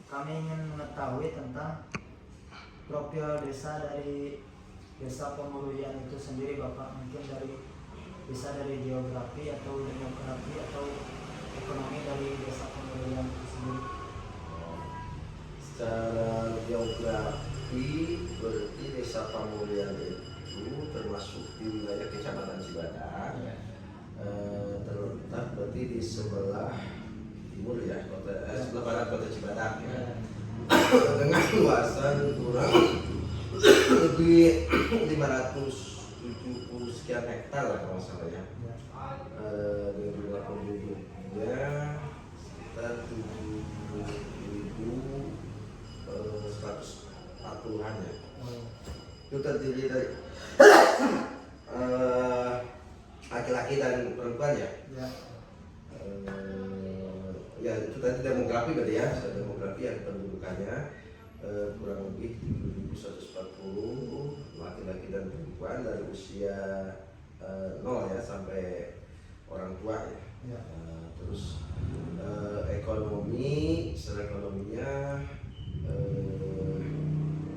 kami ingin mengetahui tentang profil desa dari Desa Pemuruyan itu sendiri, Bapak. Mungkin bisa dari geografi atau demografi atau ekonomi dari Desa Pemuruyan itu sendiri. Secara geografi berarti Desa Pemuruyan itu termasuk di wilayah Kecamatan Cibadak. Terletak berarti di sebelah timur ya, sebelah barat kota Cibadak ya. Dengan luasan kurang lebih 570 sekian hektar lah kalau salah ya. Dengan jumlah penduduknya sekitar 7.140-an ya. Itu terdiri dari laki-laki dan perempuan ya. Ya itu tadi demografi berarti ya, demografi yang pendudukannya kurang lebih 7.140 laki-laki dan perempuan dari usia 0 ya sampai orang tua ya. Terus ekonomi, secara ekonominya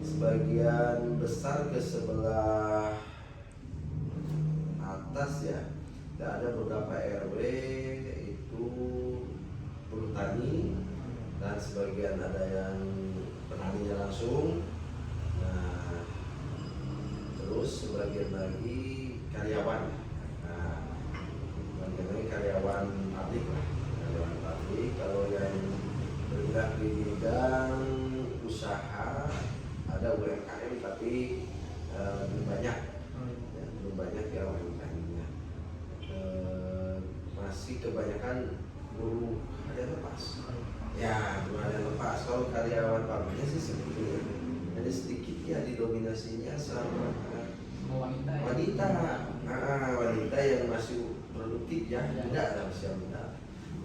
sebagian besar ke sebelah atas ya. Dan ada beberapa RW itu bertani dan sebagian ada yang petaninya langsung. Nah, terus sebagian lagi karyawan. Nah, sebagian lagi karyawan pabrik lah, karyawan pabrik. Kalau yang bergerak di bidang usaha ada UMKM tapi belum banyak, ya, belum banyak ya UMKM-nya. Masih kebanyakan buruh ada lepas. Ya, belum ada lepas. Kalau karyawan pabriknya sih sebetulnya ada sedikit ya didominasinya sama wanita. Wanita yang masih produktif ya, tidak ada usia muda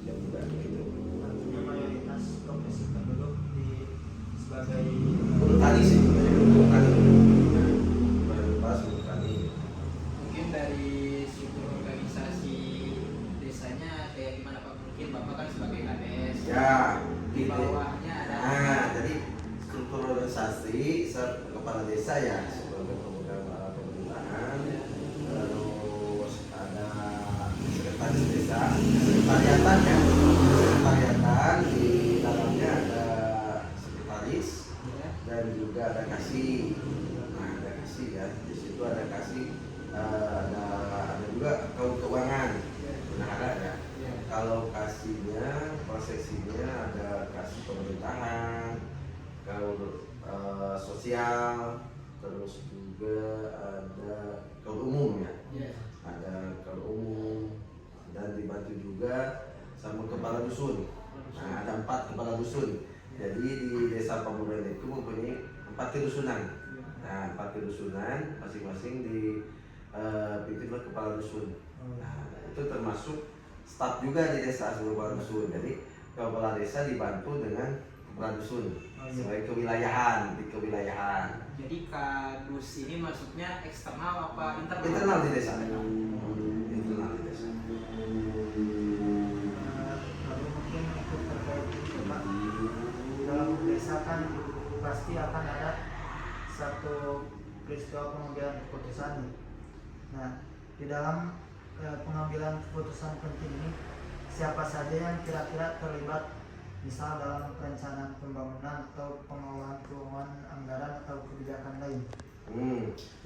gitu. Artinya mayoritas profesi penduduk sebagai Buruh tani sih, buruh tani. Mayoritas buruh tani. Mungkin dari struktur organisasi desanya kayak gimana Pak? Mungkin Bapak kan sebagai kades. Ya, Di bawahnya ada. jadi struktur organisasi kepala desa ya sebagai pemegang pemerintahan. Terus ada sekretaris desa, sekretariatan ya, sekretariatan di dalamnya ada sekretaris dan juga ada kasih. Nah, ada kasih ya, di situ ada kasih, ada juga keuangan, bendahara ya. Kalau kasihnya, proseksinya ada kasih pemerintahan, kaul sosial, terus juga ada kaul umum ya. Ada kaul umum dan dibantu juga sama kepala dusun. Nah, ada 4 kepala dusun. Jadi di Desa Pemuruyan itu mempunyai 4 kedusunan. Nah, 4 kedusunan masing-masing dipimpin oleh kepala dusun. Nah, itu termasuk staf juga di desa seluruh dusun. Jadi kepala desa dibantu dengan kepala dusun sebagai kewilayahan, di kewilayahan. Jadi kadus ini maksudnya eksternal apa internal? Internal di desa. Internal di desa. lalu mungkin untuk terkait itu, Pak, dalam desa kan pasti akan ada satu peristiwa pengambilan keputusan nih. Nah, di dalam pengambilan keputusan penting ini siapa saja yang kira-kira terlibat, misal dalam perencanaan pembangunan atau pengelolaan keuangan anggaran atau kebijakan lain,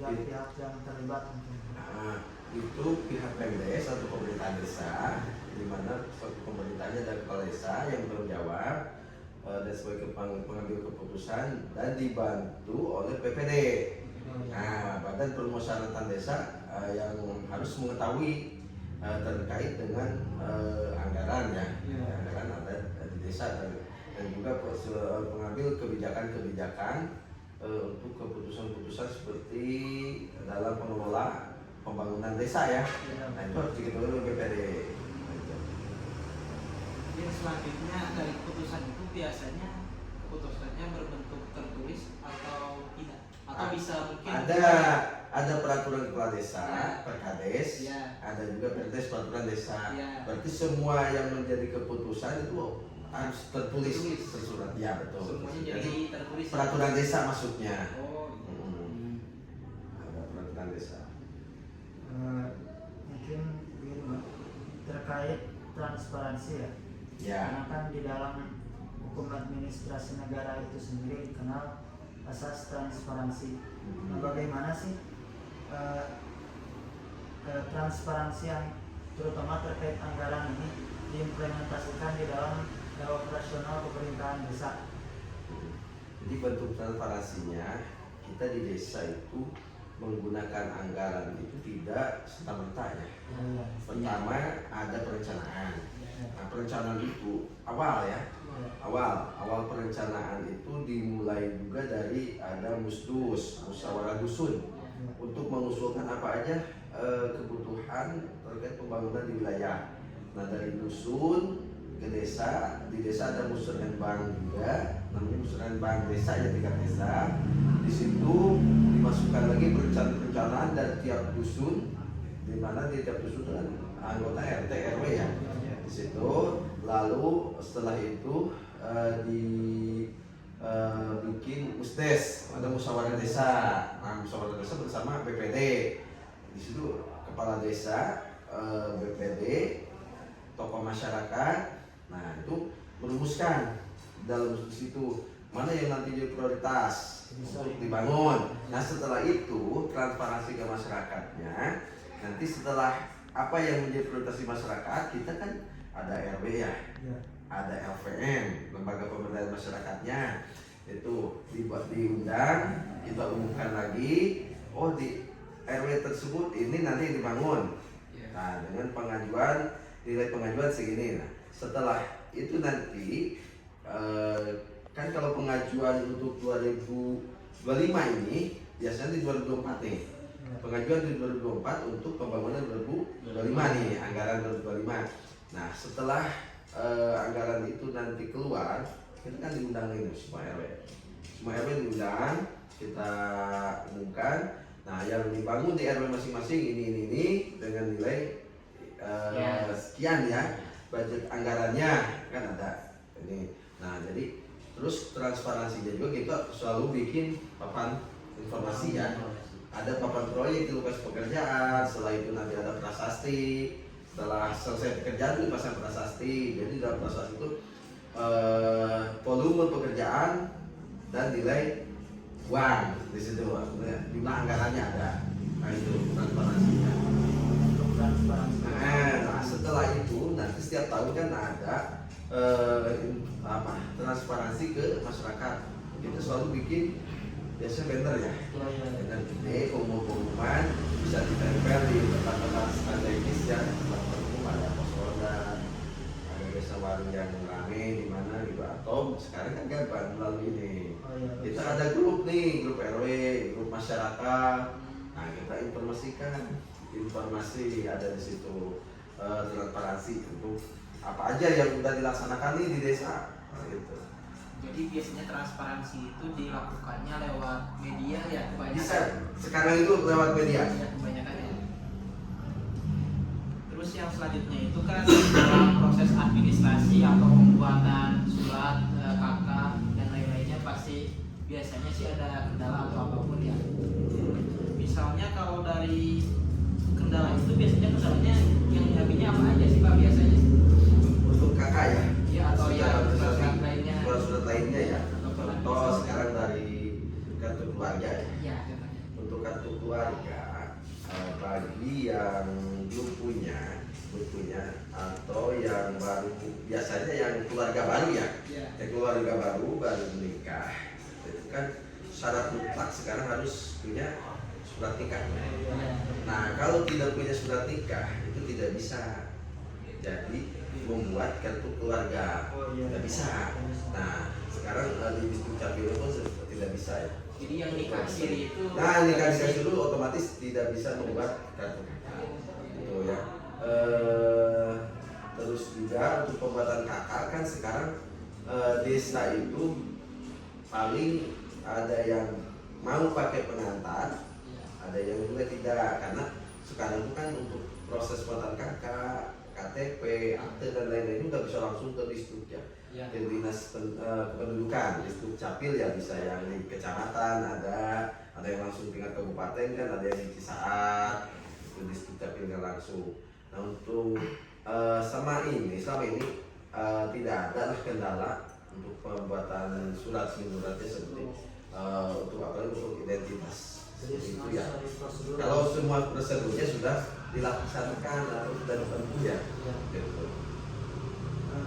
pihak-pihak yang terlibat mungkin. Nah, itu pihak Pemdes atau pemerintah desa, di mana suatu pemerintahnya dan kepala desa yang bertanggung jawab dan sebagai pengambil keputusan dan dibantu oleh PPD. Nah, Badan Permusyawaratan Desa yang harus mengetahui terkait dengan anggaran ya, anggaran ada di desa dan juga pengambil kebijakan-kebijakan untuk keputusan-keputusan seperti dalam pengelola pembangunan desa ya. Nah, itu harus diketahui oleh BPD. Jadi selanjutnya dari keputusan itu biasanya keputusannya berbentuk tertulis atau tidak? Atau bisa mungkin ada peraturan kepala desa, Perkades, ya. ada juga Perdes peraturan desa. Ya. Berarti semua yang menjadi keputusan itu harus tertulis tersurat. Ya betul. Semuanya jadi tertulis. Peraturan desa maksudnya. Oh. Ada peraturan desa. Mungkin begini Pak, terkait transparansi ya. Ya. Karena kan di dalam hukum administrasi negara itu sendiri dikenal asas transparansi. Nah, bagaimana sih transparansi yang terutama terkait anggaran ini diimplementasikan di dalam operasional pemerintahan desa? Jadi bentuk transparansinya kita di desa itu menggunakan anggaran itu tidak serta-merta ya. Pertama ada perencanaan. Nah, perencanaan itu awal ya. Awal perencanaan itu dimulai juga dari ada musdus, musyawarah dusun, untuk mengusulkan apa aja kebutuhan terkait pembangunan di wilayah. Nah, dari dusun ke desa, di desa ada musrenbang juga, namanya musrenbang desa ya, tingkat desa. Di situ dimasukkan lagi perencanaan dari tiap dusun, di mana di tiap dusun kan anggota RT RW ya. Di situ, lalu setelah itu bikin musdes, ada musyawarah desa. Nah, musyawarah desa bersama BPD. Di situ kepala desa, BPD, tokoh masyarakat. Nah, itu merumuskan dalam situ mana yang nanti jadi prioritas untuk dibangun. Nah, setelah itu transparansi ke masyarakatnya. Nanti setelah apa yang menjadi prioritas di masyarakat, kita kan ada RW ya, ada LPM, lembaga pemberdayaan masyarakatnya. Itu diundang, kita umumkan lagi. Oh, di RW tersebut ini nanti dibangun. Nah, dengan pengajuan, nilai pengajuan segini. Nah, setelah itu nanti kan kalau pengajuan untuk 2025 ini biasanya di 2024 nih. Pengajuan di 2024 untuk pembangunan 2025 nih, anggaran 2025. Nah, setelah anggaran itu nanti keluar, kita kan diundang ini semua RW. Semua RW diundang, kita umumkan. Nah, yang dibangun di RW masing-masing ini dengan nilai sekian ya, budget anggarannya kan ada ini. Nah, jadi terus transparansinya juga kita selalu bikin papan informasi ya. Ada papan proyek di lokasi pekerjaan, setelah itu nanti ada prasasti. Setelah selesai pekerjaan itu dipasang prasasti. Jadi dalam prasasti itu volume pekerjaan dan nilai uang di situ, jumlah anggarannya ada. Nah, itu transparansinya. Nah, setelah itu nanti setiap tahun kan ada transparansi ke masyarakat. Kita selalu bikin biasanya banner ya, banner gede, umum-umuman, bisa ditempel di tempat-tempat strategis ya, tempat umum, ada pos ronda, ada desa warung yang rame di mana gitu. Atau sekarang kan gampang melalui ini, kita ada grup nih, grup RW, grup masyarakat. Nah, kita informasikan, informasi ada di situ, transparansi untuk apa aja yang sudah dilaksanakan nih di desa. Nah, gitu. Jadi biasanya transparansi itu dilakukannya lewat media ya kebanyakan. Bisa, sekarang itu lewat media. Ya, kebanyakan ya. Terus yang selanjutnya itu kan dalam proses administrasi atau pembuatan surat KK dan lain-lainnya pasti biasanya sih ada kendala atau apapun ya. Misalnya kalau dari kendala itu biasanya kendalanya yang dihadapinya apa aja sih Pak biasanya? Untuk KK ya? Ya, atau ya surat lainnya. Surat lainnya ya. Contoh sekarang dari kartu keluarga ya. Ya, contohnya. Untuk kartu keluarga, bagi yang belum punya atau yang baru, biasanya yang keluarga baru ya. Yang keluarga baru menikah, itu kan syarat mutlak sekarang harus punya surat nikah. Nah, kalau tidak punya surat nikah itu tidak bisa jadi membuat kartu keluarga, tidak bisa. Nah, sekarang di Dukcapil pun tidak bisa ya. Jadi yang nikah siri itu. Nah, nikah dulu otomatis tidak bisa membuat kartu. Itu ya. Terus juga untuk pembuatan KK kan sekarang desa itu paling ada yang mau pakai pengantar, ada yang juga tidak, karena sekarang itu kan untuk proses pembuatan KK, KTP, akte dan lain-lain udah bisa langsung ke Disduk ya. Ya. ke dinas kependudukan, di Dukcapil ya bisa yang di kecamatan ada yang langsung tingkat kabupaten kan, ada yang di Cisaat itu di Dukcapilnya langsung. Nah untuk selama ini tidak ada lah kendala untuk pembuatan surat menyuratnya seperti untuk apa untuk identitas Jadi seperti semua itu ya. dari prosedur. Kalau semua prosedurnya sudah dilaksanakan atau sudah ditempuh ya, Ya. gitu.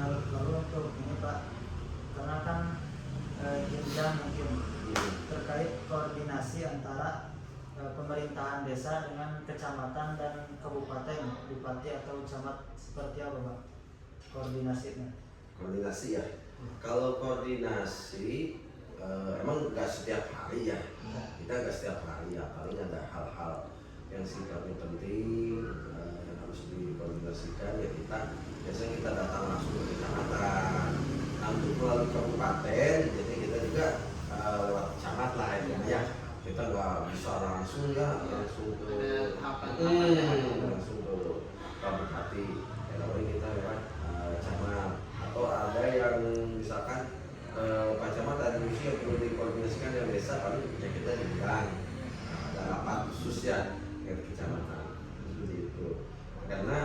Lalu untuk ini Pak, karena kan jenjang mungkin terkait koordinasi antara pemerintahan desa dengan kecamatan dan kabupaten, bupati atau camat, seperti apa Pak koordinasinya? Koordinasi ya. Kalau koordinasi emang nggak setiap hari ya. Kita nggak setiap hari ya. Paling ada hal-hal yang sifatnya penting yang harus dikoordinasikan ya biasanya kita datang langsung ke kecamatan. Nah, untuk melalui kabupaten, jadi kita juga lewat camat lah ya. Kita nggak bisa langsung langsung ke langsung ke Pak Bupati. Ya, lalu kita lewat camat atau ada yang misalkan Pak Camat ada misi yang perlu dikoordinasikan yang desa, paling ya kita dibilang ada rapat khusus ya dengan kecamatan seperti itu. Karena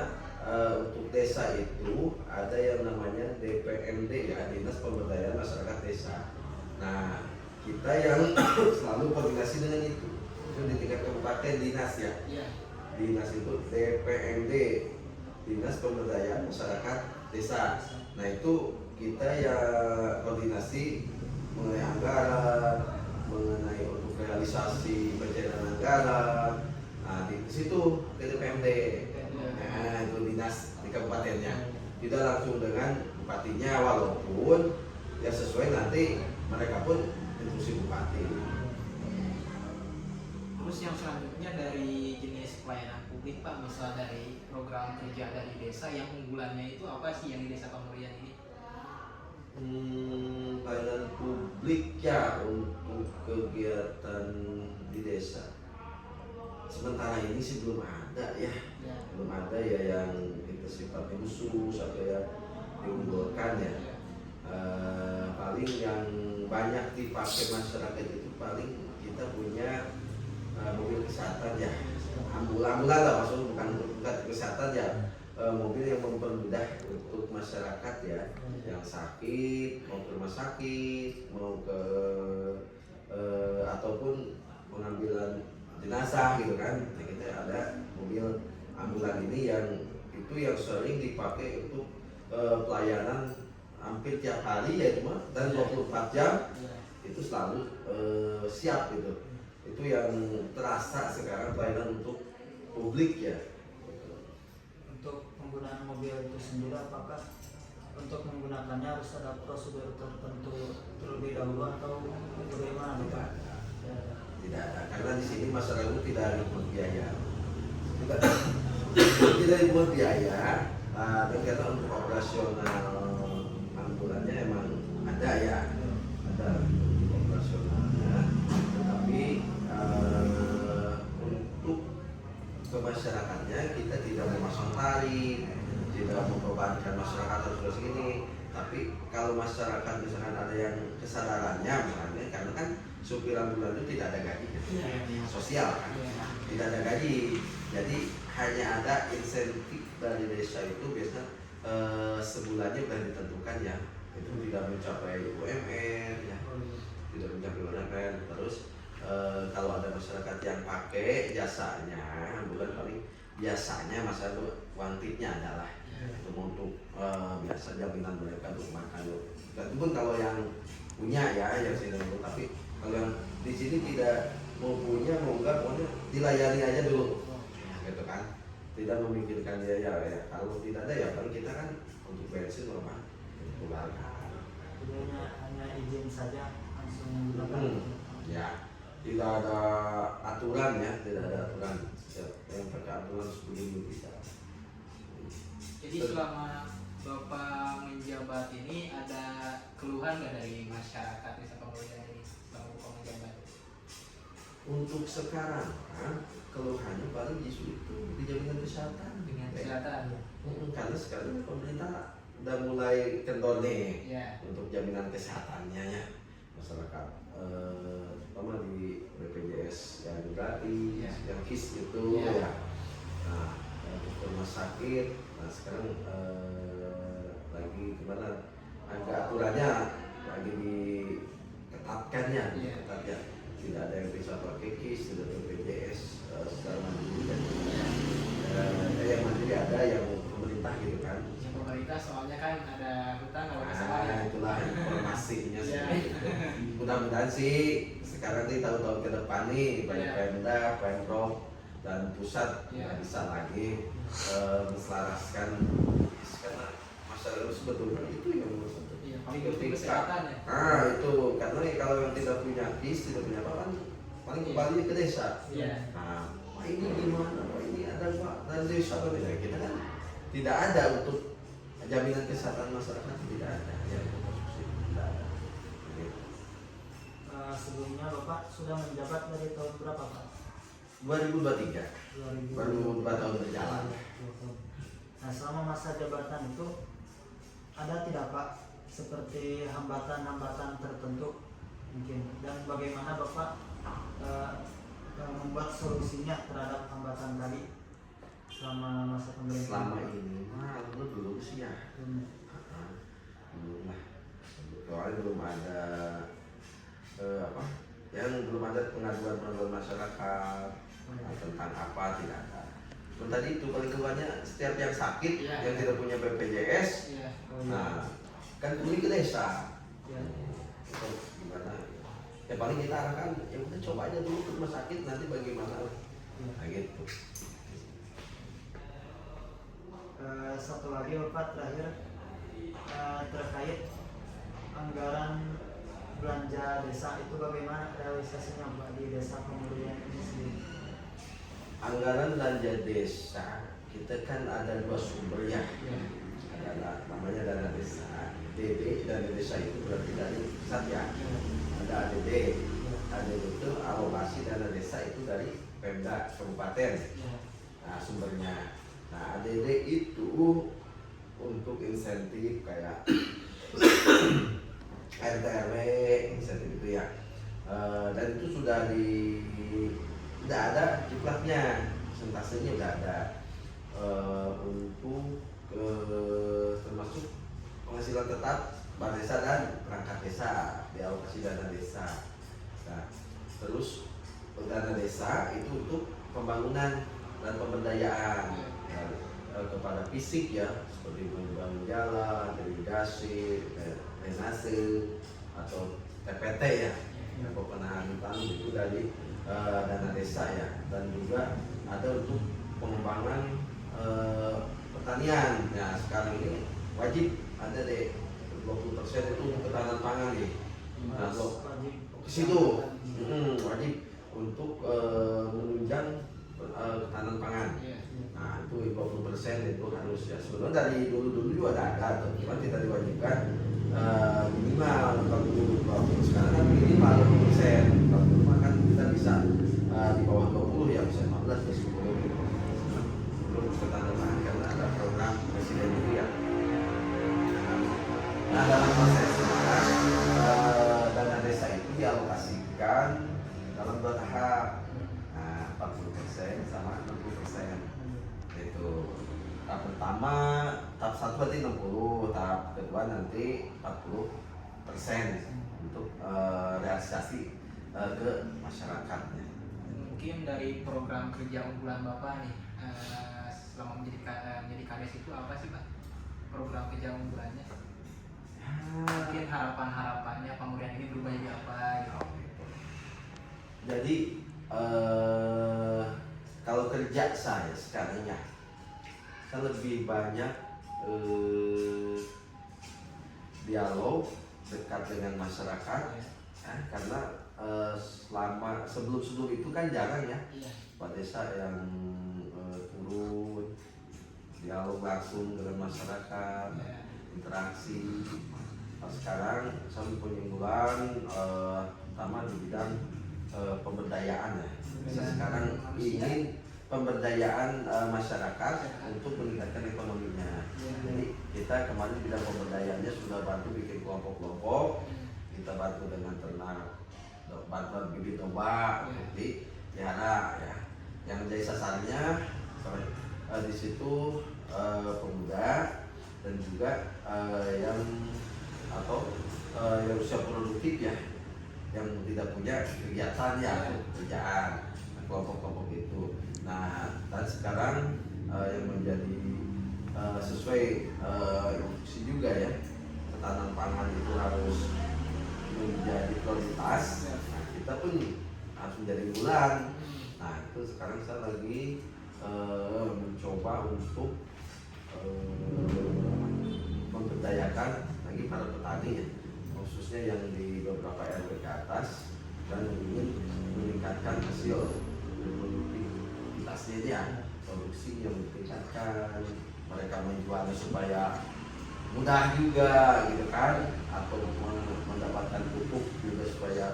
untuk desa itu ada yang namanya DPMD ya, Dinas Pemberdayaan Masyarakat Desa. Nah kita yang selalu koordinasi dengan itu di tingkat kabupaten dinas ya. Dinas itu DPMD, Dinas Pemberdayaan Masyarakat Desa. Nah itu kita ya koordinasi mengenai anggaran, mengenai untuk realisasi pencairan anggaran. Nah di situ DPMD, nah itu dinas di kabupatennya. Tidak langsung dengan bupatinya, walaupun ya sesuai nanti mereka pun instruksi bupati. Terus yang selanjutnya dari jenis pelayanan publik Pak, misal dari program kerja dari desa, yang unggulannya itu apa sih yang di Desa Pamurian ini? Pelayanan publik ya untuk kegiatan di desa. Sementara ini sih belum ada ya, belum ada ya yang kita sifatnya khusus atau yang diunggulkan ya. Paling yang banyak dipakai masyarakat itu paling kita punya mobil kesehatan ya, ambulan lah maksudnya, bukan kesehatan ya, mobil yang mempermudah untuk masyarakat ya, yang sakit mau ke rumah sakit, mau ke ataupun pengambilan jenazah gitu kan. Nah, kita ada mobil ambulan ini yang itu yang sering dipakai untuk pelayanan hampir tiap hari ya, cuma dan 24 jam itu selalu siap gitu. Itu yang terasa sekarang pelayanan untuk publik ya. Untuk penggunaan mobil itu sendiri, apakah untuk menggunakannya harus ada prosedur tertentu terlebih dahulu atau bagaimana? Tidak ada, karena di sini masyarakat itu tidak dipungut biaya. Tidak dipungut biaya, dan karena untuk operasional ambulannya emang ada ya, ada operasionalnya, tetapi untuk kemasyarakatnya kita tidak memasang tarif, tidak membebankan masyarakat harus segini. Tapi kalau masyarakat misalkan ada yang kesadarannya misalnya, karena kan supir ambulan itu tidak ada gaji sosial kan, tidak ada gaji, jadi hanya ada insentif dari desa itu biasanya sebulannya sudah ditentukan ya, itu tidak mencapai UMR ya, tidak mencapai UMR. Terus kalau ada masyarakat yang pakai jasanya ambulan, paling biasanya masalah itu uang tipnya adalah untuk biasa jaminan mereka untuk makan. Dan itu pun kalau yang punya ya yang sini, tapi kalau yang di sini tidak mau punya mau enggak, pokoknya dilayani aja dulu gitu kan, tidak memikirkan dia ya. Kalau tidak ada ya paling kita kan untuk bensin normal keluarga. Jadi hanya izin saja langsung menggunakan. Ya tidak ada aturan ya, tidak ada aturan yang pakai aturan sebelum bisa. Jadi selama Bapak menjabat ini ada keluhan nggak dari masyarakat Desa Pamurian ini selama Bapak menjabat? Untuk sekarang keluhannya paling justru itu di jaminan kesehatan. Dengan kesehatan. Karena sekarang pemerintah udah mulai kendor nih Ya. untuk jaminan kesehatannya ya masyarakat, terutama di BPJS yang gratis, Ya. yang KIS itu Ya. ya. Nah, untuk rumah sakit, nah sekarang lagi gimana? Agak aturannya lagi diketatkan ya, Iya. diketat ya. Tidak ada yang bisa pakai KIS, tidak ada BPJS secara mandiri kan. Yang mandiri ada yang pemerintah gitu kan. Yang pemerintah soalnya kan ada hutang kalau nggak salah ya. Nah, itulah informasinya Iya. seperti itu. Mudah-mudahan sih sekarang nih tahun-tahun ke depan nih baik Iya. Pemda, Pemprov dan pusat Iya. bisa lagi menselaraskan karena masalah sebetulnya itu yang menurut saya. Iya, paling penting kesehatan ya. Nah itu karena kalau yang tidak punya KIS, tidak punya apa kan paling kembali ke desa. Iya. Nah, Pak ini gimana? Pak ini ada Pak dari desa atau tidak? Kita kan tidak ada untuk jaminan kesehatan masyarakat tidak ada. Ya, tidak ada. Gitu. Sebelumnya Bapak sudah menjabat dari tahun berapa Pak? 2023 2000. baru 2 tahun berjalan. Nah selama masa jabatan itu ada tidak Pak seperti hambatan-hambatan tertentu mungkin, dan bagaimana Bapak membuat solusinya terhadap hambatan tadi selama masa pemerintahan? Selama ini mah dulu sih ya. Belum lah. Soalnya belum ada apa? Yang belum ada pengaduan masyarakat tentang apa tidak ada. Dan tadi itu paling keluarnya setiap yang sakit Iya. yang tidak punya BPJS, Iya. nah kan kembali ke desa. Ya. Itu gimana? Ya paling kita arahkan ya udah coba aja dulu ke rumah sakit nanti bagaimana lah. Nah gitu. Satu lagi Bapak terakhir terkait anggaran belanja desa itu bagaimana realisasinya Pak di desa Pemurian ini sendiri? Anggaran belanja desa kita kan ada 2 sumber ya. Ada namanya dana desa. DD dana desa itu berarti dari pusat ya. Ada ADD. ADD itu alokasi dana desa itu dari Pemda kabupaten. Nah sumbernya. Nah ADD itu untuk insentif kayak RT RW insentif itu ya. Dan itu sudah ada jumlahnya, persentasenya udah ada untuk termasuk penghasilan tetap bar desa dan perangkat desa dialokasi dana desa. Nah, terus dana desa itu untuk pembangunan dan pemberdayaan kepada fisik ya, seperti membangun jalan, irigasi, drainase atau TPT ya, penahan tanah itu dari dana desa ya, dan juga ada untuk pengembangan pertanian. Nah sekarang ini wajib ada deh 20% itu untuk ketahanan pangan nih. Nah ke situ wajib untuk menunjang ketahanan pangan. Nah itu 20% itu harus ya, sebenarnya dari dulu juga ada, cuma tidak diwajibkan minimal 40, sekarang kan minimal 20%. Kalau dulu kan kita bisa di bawah 20 ya, bisa 15 ke 10 gitu. Belum ketahanan pangan karena ada program presiden itu ya. Nah dalam proses sekarang dana desa itu dialokasikan dalam 2 tahap. Nah 40% sama 60%. Itu tahap pertama, tahap 1 berarti 60, tahap kedua nanti 40% untuk realisasi ke masyarakatnya. Mungkin dari program kerja unggulan Bapak nih selama menjadi kades itu apa sih Pak? Program kerja unggulannya? Mungkin harapan-harapannya Pemurian ini berubah jadi apa gitu. Jadi kalau kerja saya sekarang ya, saya lebih banyak dialog dekat dengan masyarakat ya, karena sebelum itu kan jarang ya Pak Desa yang turun dialog langsung dengan masyarakat, interaksi. Nah, sekarang saya punya unggulan terutama di bidang pemberdayaan ya. Saya sekarang ingin pemberdayaan masyarakat untuk meningkatkan ekonominya. Jadi kita kemarin bidang pemberdayaannya sudah bantu bikin kelompok-kelompok, kita bantu dengan ternak, bantuan bibit obat, jadi pelihara ya. Yang menjadi sasarannya di situ pemuda dan juga yang yang usia produktif ya, yang tidak punya kegiatan ya, pekerjaan, kelompok-kelompok itu. Nah, dan sekarang yang menjadi sesuai instruksi juga ya, ketahanan pangan itu harus menjadi prioritas. Nah, kita pun harus menjadi unggulan. Nah, itu sekarang saya lagi mencoba untuk memberdayakan lagi para petani ya, khususnya yang di beberapa RW ke atas, dan ingin meningkatkan hasil produktivitasnya dia, produksi yang ditingkatkan, mereka menjualnya supaya mudah juga gitu kan, atau mendapatkan pupuk juga supaya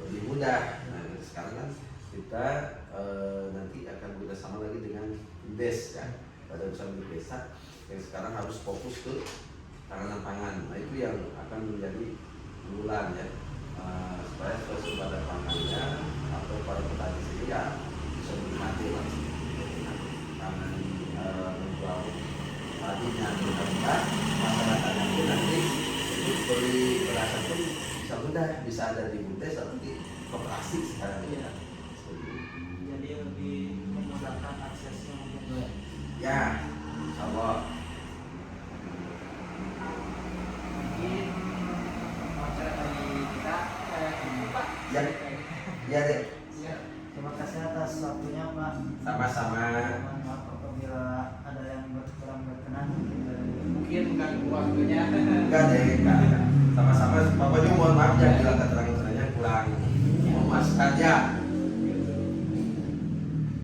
lebih mudah. Nah, sekarang kan kita nanti akan bekerjasama lagi dengan BUMDes kan, Badan Usaha Milik Desa, yang sekarang harus fokus ke tanaman pangan. Nah, itu yang akan menjadi unggulan ya, supaya swasembada pangannya atau para petani sendiri ya bisa menikmati langsung pangan, menjual padinya mudah-mudahan masyarakatnya pun nanti itu beli berasal pun bisa mudah, bisa ada di BUMDes atau di koperasi sekarang ya. Jadi lebih memudahkan aksesnya mungkin. Ya, insya Allah. Mungkin wawancara dari kita cukup Pak. Ya, ya deh. Ya. Terima kasih atas waktunya Pak. Sama-sama. Mohon maaf apabila ada yang kurang berkenan. Mungkin bukan waktunya. Enggak deh, enggak. Sama-sama. Bapak juga mohon maaf ya bila keterangan-keterangannya kurang memuaskan ya.